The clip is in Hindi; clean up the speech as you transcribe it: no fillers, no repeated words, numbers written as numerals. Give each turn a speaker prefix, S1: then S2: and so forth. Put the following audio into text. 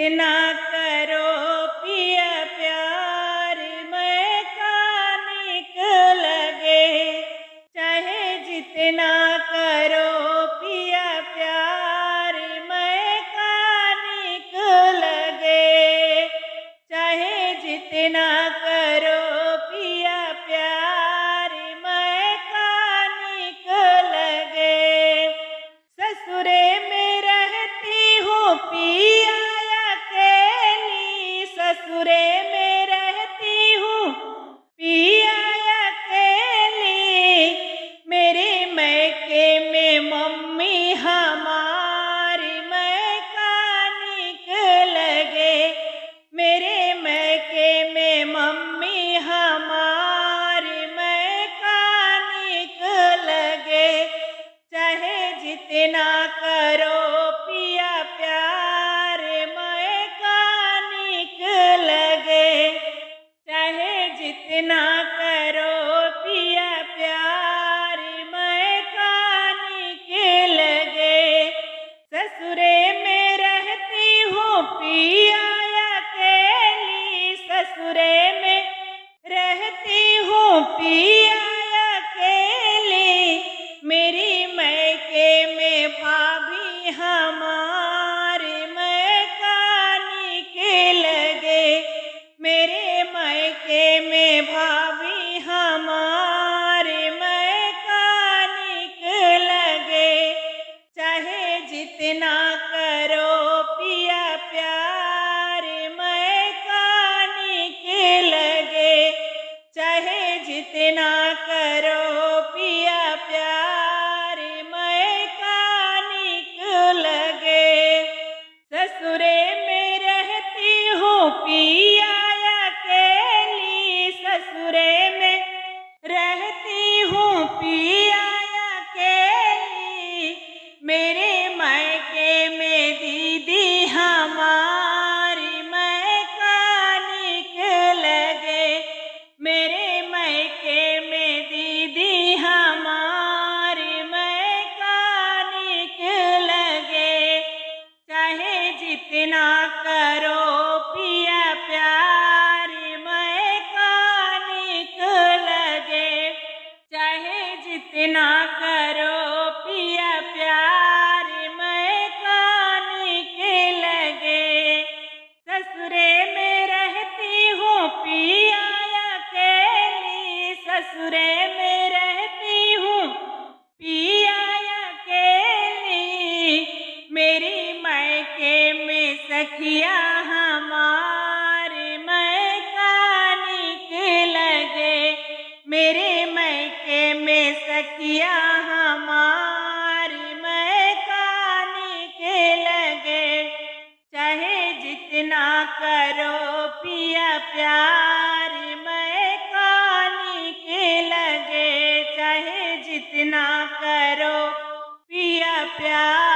S1: जितना करो पिया प्यार मैं कानिक लगे। चाहे जितना करो पिया प्यार मैं कानिक लगे। चाहे जितना करो पिया प्यार मैं कानिक लगे। ससुरे में रहती हूँ पिया अकेली। ससुरे में रहती हूँ पिया अकेली। मेरे मैके में मम्मी हमारी मैं कानिक लगे। मेरे मैके में मम्मी हमारी मैं कानिक लगे। चाहे जितना करो पिया प्यार मैं कानिक लगे। चाहे जितना करो पिया प्यार मैं कानिक लगे। ससुरे में रहती हूँ पिया अकेली। ससुरे में रहती हूँ पिया अकेली। मेरी मैके में भाभी हमारी मैं कानिक लगे। मेरे मैके में भाभी हमारी मैं कानिक लगे। चाहे जितना करो पिया प्यार मैं कानिक लगे। चाहे जितना करो पिया प्यार मैं कानिक लगे। ससुरे में रहती हूँ पिया अकेली। ससुरे में रहती हूँ पिया अकेली। मेरे मैके में दीदी हमारी मैं कानिक लगे। मेरे मैके में दीदी हमारी मैं कानिक लगे। चाहे जितना करो पिया प्यार मैं कानिक लगे। चाहे जितना करो पिया प्यार मैं कानिक लगे। ससुरे में रहती हूँ पिया अकेली। ससुरे में रहती हूँ पिया अकेली। मेरी मैके में सखिया हमारी मैं कानिक लगे। मेरे मैके में सखिया हमारी मैं कानिक लगे। चाहे जितना करो पिया प्यार मैं कानिक लगे। चाहे जितना करो पिया प्यार